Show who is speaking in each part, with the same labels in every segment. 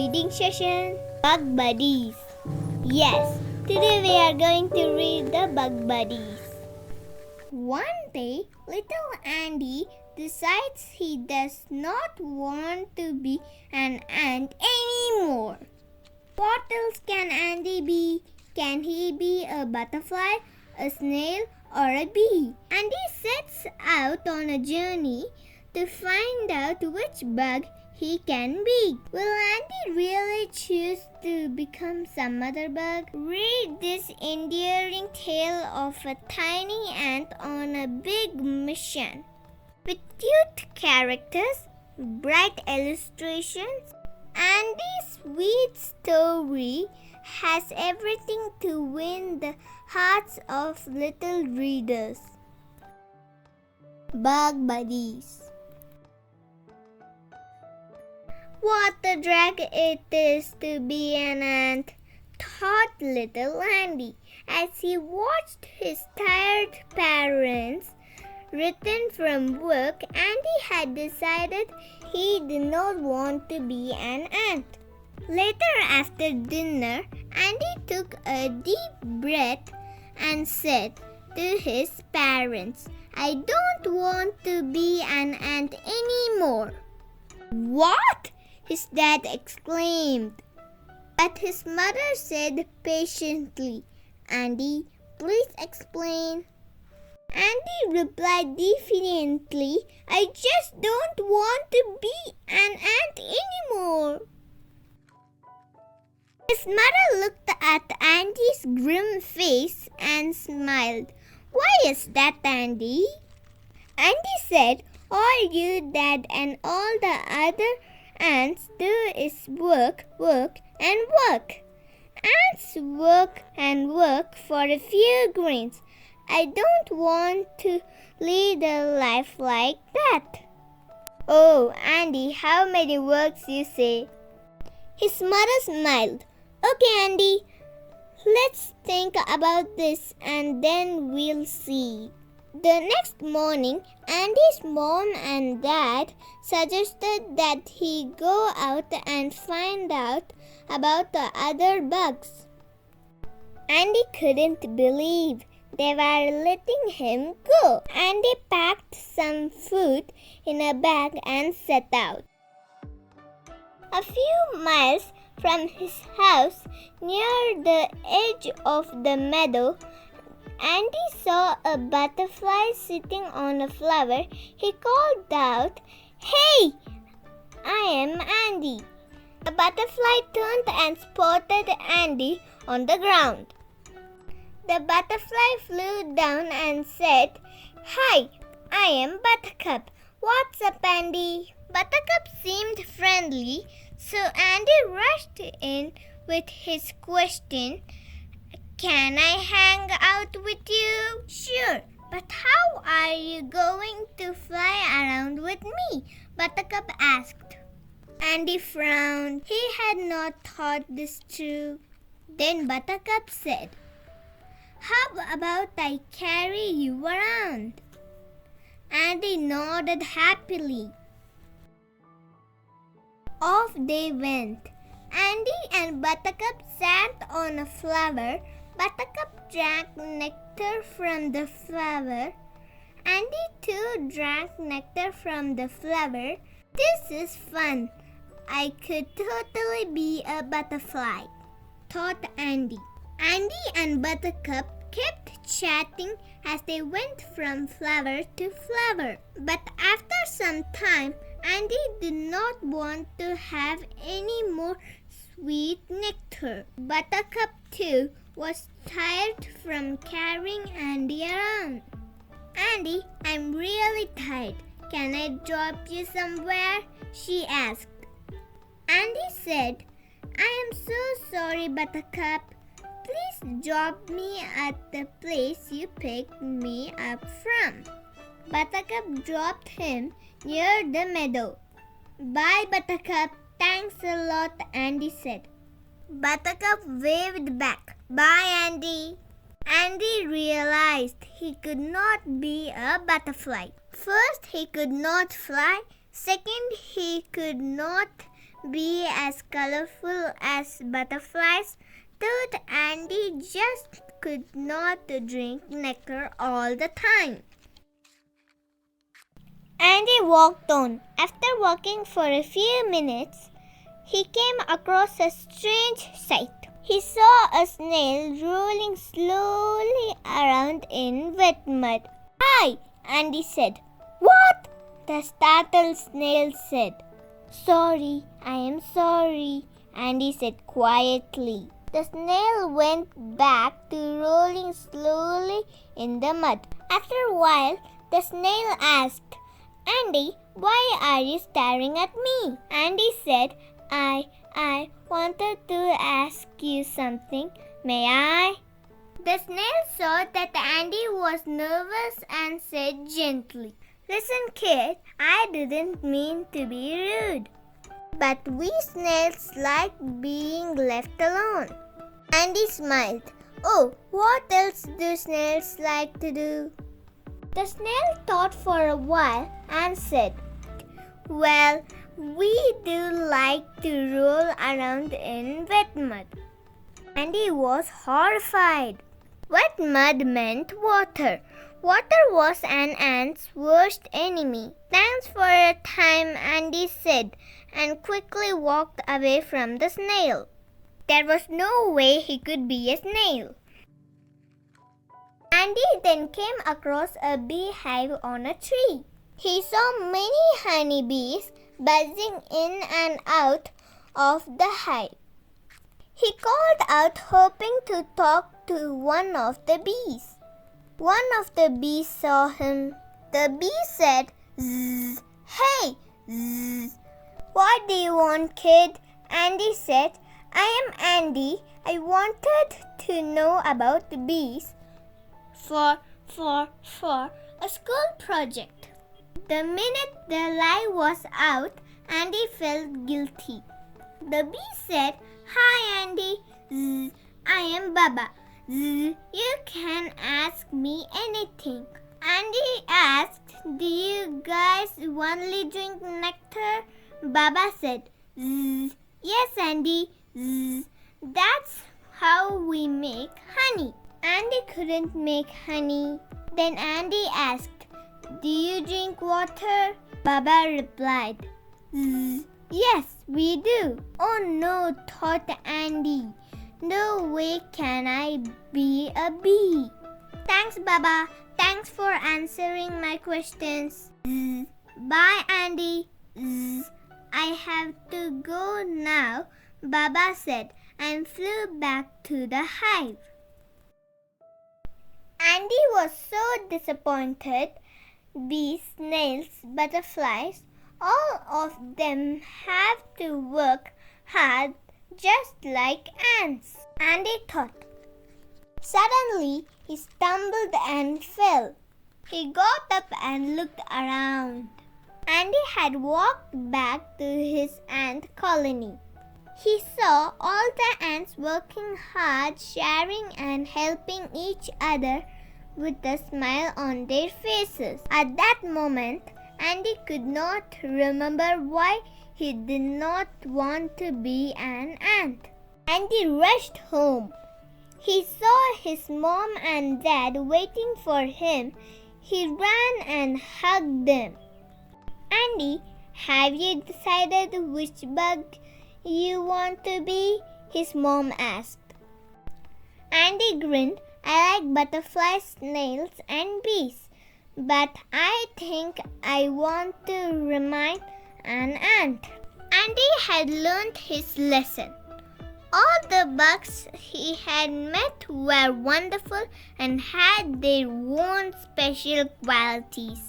Speaker 1: reading session, Bug Buddies. Yes, today we are going to read the Bug Buddies. One day, little Andy decides he does not want to be an ant anymore. What else can Andy be? Can he be a butterfly, a snail, or a bee? Andy sets out on a journey to find out which bug he can be. Will Andy really choose to become some other bug? Read this endearing tale of a tiny ant on a big mission. With cute characters, bright illustrations, Andy's sweet story has everything to win the hearts of little readers. Bug Buddies. What a drag it is to be an ant, thought little Andy as he watched his tired parents return from work. Andy had decided he did not want to be an ant. Later after dinner, Andy took a deep breath and said to his parents, "I don't want to be an ant anymore." "What?" his dad exclaimed. But his mother said patiently, "Andy, please explain." Andy replied defiantly, "I just don't want to be an ant anymore." His mother looked at Andy's grim face and smiled. "Why is that, Andy?" Andy said, "All you, Dad, and all the other ants do is work, work, and work. Ants work and work for a few grains. I don't want to lead a life like that." "Oh, Andy, how many works you say?" His mother smiled. "Okay, Andy, let's think about this and then we'll see." The next morning, Andy's mom and dad suggested that he go out and find out about the other bugs. Andy couldn't believe they were letting him go. Andy packed some food in a bag and set out. A few miles from his house, near the edge of the meadow, Andy saw a butterfly sitting on a flower. He called out, "Hey, I am Andy." The butterfly turned and spotted Andy on the ground. The butterfly flew down and said, "Hi, I am Buttercup. What's up, Andy?" Buttercup seemed friendly, so Andy rushed in with his question, "Can I hang out with you?" "Sure, but how are you going to fly around with me?" Buttercup asked. Andy frowned. He had not thought this through. Then Buttercup said, "How about I carry you around?" Andy nodded happily. Off they went. Andy and Buttercup sat on a flower. Buttercup drank nectar from the flower. Andy too drank nectar from the flower. "This is fun. I could totally be a butterfly," thought Andy. Andy and Buttercup kept chatting as they went from flower to flower. But after some time, Andy did not want to have any more sweet nectar. Buttercup too was tired from carrying Andy around. "Andy, I'm really tired. Can I drop you somewhere?" she asked. Andy said, "I am so sorry, Buttercup. Please drop me at the place you picked me up from." Buttercup dropped him near the meadow. "Bye, Buttercup. Thanks a lot," Andy said. Buttercup waved back. "Bye, Andy." Andy realized he could not be a butterfly. First, he could not fly. Second, he could not be as colorful as butterflies, Toad Andy just could not drink nectar all the time. Andy walked on. After walking for a few minutes, he came across a strange sight. He saw a snail rolling slowly around in wet mud. "Hi!" Andy said. "What?" the startled snail said. "Sorry, I am sorry," Andy said quietly. The snail went back to rolling slowly in the mud. After a while, the snail asked, "Andy, why are you staring at me?" Andy said, I wanted to ask you something. May I?" The snail saw that Andy was nervous and said gently, "Listen, kid, I didn't mean to be rude. But we snails like being left alone." Andy smiled. "Oh, what else do snails like to do?" The snail thought for a while and said, "Well, we do like to roll around in wet mud." Andy was horrified. Wet mud meant water. Water was an ant's worst enemy. "Thanks for your time," Andy said, and quickly walked away from the snail. There was no way he could be a snail. Andy then came across a beehive on a tree. He saw many honeybees buzzing in and out of the hive. He called out, hoping to talk to one of the bees. One of the bees saw him. The bee said, "Zzz, hey, zzz. What do you want, kid?" Andy said, "I am Andy. I wanted to know about the bees for a school project." The minute the lie was out, Andy felt guilty. The bee said, "Hi, Andy. Zzz, I am Baba. Zzz, you can ask me anything." Andy asked, "Do you guys only drink nectar?" Baba said, "Zzz, yes, Andy. Zzz, that's how we make honey." Andy couldn't make honey. Then Andy asked, "Do you drink water?" Baba replied, "Zzz, yes, we do." "Oh no," thought Andy. "No way can I be a bee." "Thanks, Baba. Thanks for answering my questions." Zzz. "Bye, Andy." Zzz. "I have to go now," Baba said, and flew back to the hive. Andy was so disappointed. Bees, snails, butterflies, all of them have to work hard just like ants, Andy thought. Suddenly, he stumbled and fell. He got up and looked around. Andy had walked back to his ant colony. He saw all the ants working hard, sharing and helping each other with a smile on their faces. At that moment, Andy could not remember why he did not want to be an ant. Andy rushed home. He saw his mom and dad waiting for him. He ran and hugged them. "Andy, have you decided which bug you want to be?" his mom asked. Andy grinned. "I like butterflies, snails, and bees, but I think I want to remain an ant." Andy had learned his lesson. All the bugs he had met were wonderful and had their own special qualities.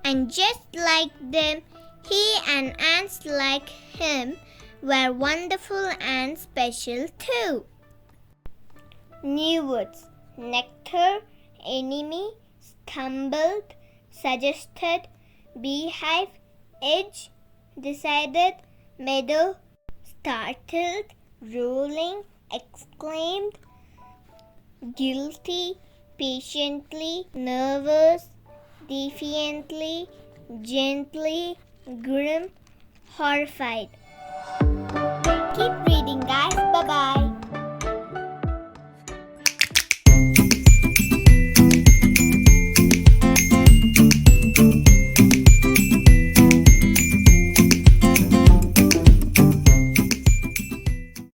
Speaker 1: And just like them, he and ants like him were wonderful and special too. New words: nectar, enemy, stumbled, suggested, beehive, edge, decided, meadow, startled, rolling, exclaimed, guilty, patiently, nervous, defiantly, gently, grim, horrified.